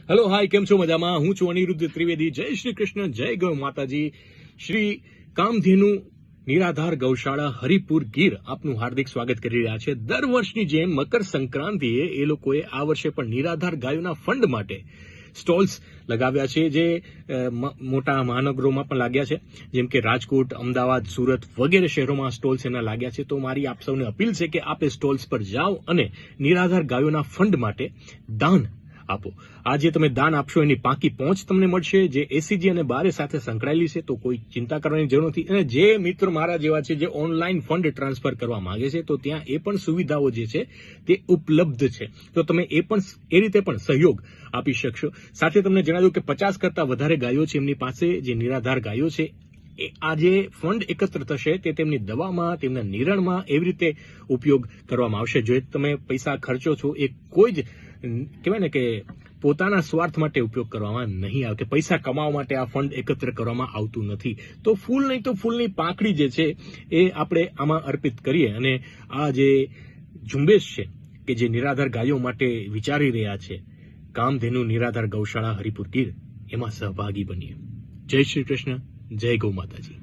Hello hi, કેમ છો? મજામાં? હું છું અનિરુદ્ધ ત્રિવેદી. જય શ્રી કૃષ્ણ, જય ગૌ માતાજી. શ્રી કામધેનુ નિરાધાર ગૌશાળા હરિપુર ગીર આપનું હાર્દિક સ્વાગત કરી રહ્યા છે. દર વર્ષની જેમ મકર સંક્રાંતિએ એ લોકોએ આ વર્ષે પણ નિરાધાર ગાયોના ફંડ માટે સ્ટોલ્સ લગાવ્યા છે, જે મોટા મહાનગરોમાં પણ લાગ્યા છે, જેમ કે રાજકોટ, અમદાવાદ, સુરત વગેરે શહેરોમાં સ્ટોલ્સ એના લાગ્યા છે. તો મારી આપ સૌને અપીલ છે કે આપે સ્ટોલ્સ પર જાઓ અને નિરાધાર ગાયોના ફંડ માટે દાન આપો. આ જે તમે દાન આપશો એની પાકી પહોંચ તમને મળશે, જે એસીજી અને બારે સાથે સંકળાયેલી છે, તો કોઈ ચિંતા કરવાની જરૂર નથી. અને જે મિત્રો મારા જેવા છે, જે ઓનલાઈન ફંડ ટ્રાન્સફર કરવા માંગે છે, તો ત્યાં એ પણ સુવિધાઓ જે છે તે ઉપલબ્ધ છે. તો તમે એ રીતે પણ સહયોગ આપી શકશો. સાથે તમને જણાવ્યું કે 50 કરતા વધારે ગાયો છે એમની પાસે, જે નિરાધાર ગાયો છે. આ જે ફંડ એકત્ર થશે તે તેમની દવામાં, તેમના નિરણમાં એવી રીતે ઉપયોગ કરવામાં આવશે. જો તમે પૈસા ખર્ચો છો, એ કોઈ જ કહેવાય ને કે પોતાના સ્વાર્થ માટે ઉપયોગ કરવામાં નહીં આવે, કે પૈસા કમાવા માટે આ ફંડ એકત્ર કરવામાં આવતું નથી. તો ફૂલ નહીં તો ફૂલની પાંખડી જે છે એ આપણે આમાં અર્પિત કરીએ અને આ જે ઝુંબેશ છે કે જે નિરાધાર ગાયો માટે વિચારી રહ્યા છે, કામધેનુ નિરાધાર ગૌશાળા હરિપુર ગીર, એમાં સહભાગી બનીએ. જય શ્રી કૃષ્ણ, જય ગૌ માતાજી.